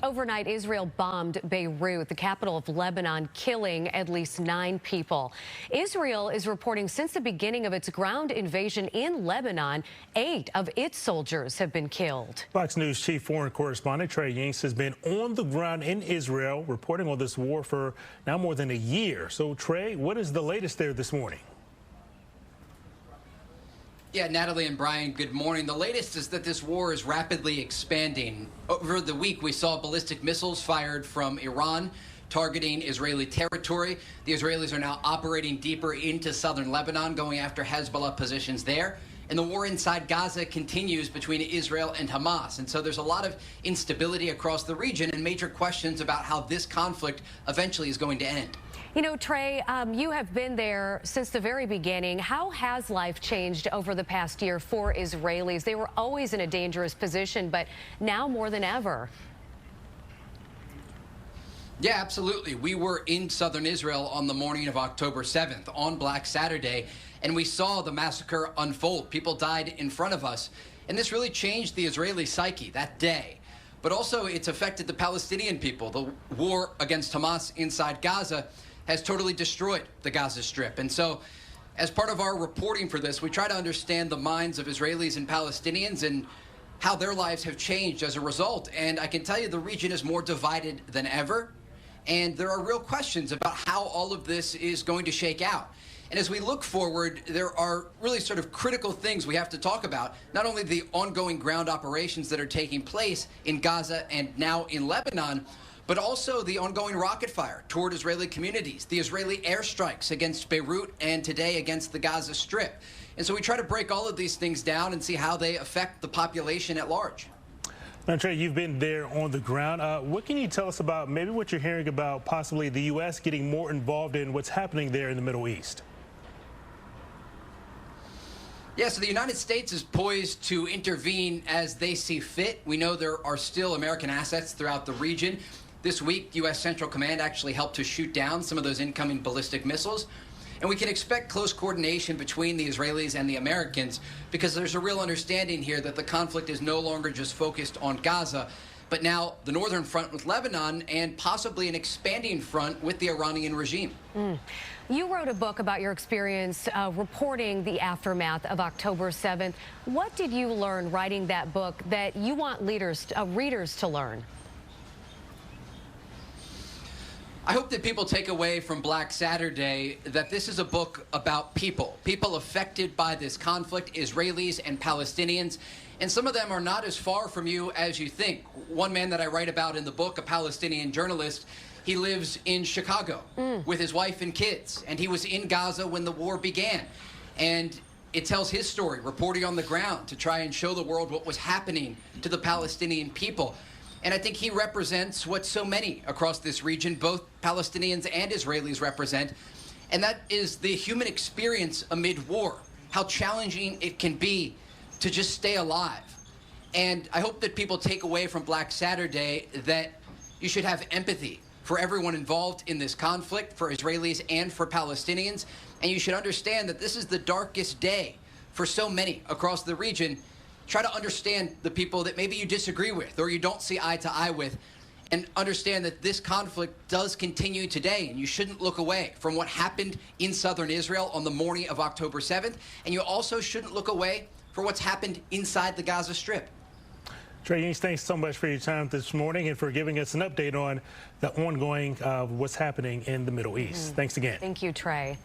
Overnight, Israel bombed Beirut, the capital of Lebanon, killing at least 9 people. Israel is reporting since the beginning of its ground invasion in Lebanon, 8 of its soldiers have been killed. Fox News chief foreign correspondent Trey Yingst has been on the ground in Israel reporting on this war for now more than a year. So, Trey, what is the latest there this morning? Yeah, Natalie and Brian, good morning. The latest is that this war is rapidly expanding. Over the week, we saw ballistic missiles fired from Iran targeting Israeli territory. The Israelis are now operating deeper into southern Lebanon, going after Hezbollah positions there. And the war inside Gaza continues between Israel and Hamas. And so there's a lot of instability across the region and major questions about how this conflict eventually is going to end. You know, Trey, you have been there since the very beginning. How has life changed over the past year for Israelis? They were always in a dangerous position, but now more than ever. Yeah, absolutely. We were in southern Israel on the morning of October 7th, on Black Saturday, and we saw the massacre unfold. People died in front of us, and this really changed the Israeli psyche that day. But also, it's affected the Palestinian people. The war against Hamas inside Gaza has totally destroyed the Gaza Strip. And so, as part of our reporting for this, we try to understand the minds of Israelis and Palestinians and how their lives have changed as a result. And I can tell you the region is more divided than ever. And there are real questions about how all of this is going to shake out. And as we look forward, there are really sort of critical things we have to talk about, not only the ongoing ground operations that are taking place in Gaza and now in Lebanon, but also the ongoing rocket fire toward Israeli communities, the Israeli airstrikes against Beirut and today against the Gaza Strip. And so we try to break all of these things down and see how they affect the population at large. Now, Trey, you've been there on the ground. What can you tell us about maybe what you're hearing about possibly the U.S. getting more involved in what's happening there in the Middle East? Yeah, so the United States is poised to intervene as they see fit. We know there are still American assets throughout the region. This week, U.S. Central Command actually helped to shoot down some of those incoming ballistic missiles. And we can expect close coordination between the Israelis and the Americans because there's a real understanding here that the conflict is no longer just focused on Gaza, but now the northern front with Lebanon and possibly an expanding front with the Iranian regime. You wrote a book about your experience reporting the aftermath of October 7th. What did you learn writing that book that you want readers to learn? I hope that people take away from Black Saturday that this is a book about people affected by this conflict, Israelis and Palestinians, and some of them are not as far from you as you think. One man that I write about in the book, a Palestinian journalist, he lives in Chicago with his wife and kids, and he was in Gaza when the war began. And it tells his story, reporting on the ground to try and show the world what was happening to the Palestinian people. And I think he represents what so many across this region, both Palestinians and Israelis, represent, and that is the human experience amid war, how challenging it can be to just stay alive. And I hope that people take away from Black Saturday that you should have empathy for everyone involved in this conflict, for Israelis and for Palestinians, and you should understand that this is the darkest day for so many across the region. Try to understand the people that maybe you disagree with or you don't see eye to eye with, and understand that this conflict does continue today, and you shouldn't look away from what happened in southern Israel on the morning of October 7th, and you also shouldn't look away for what's happened inside the Gaza Strip. Trey Yingst, thanks so much for your time this morning and for giving us an update on the ongoing what's happening in the Middle East. Thanks again. Thank you, Trey.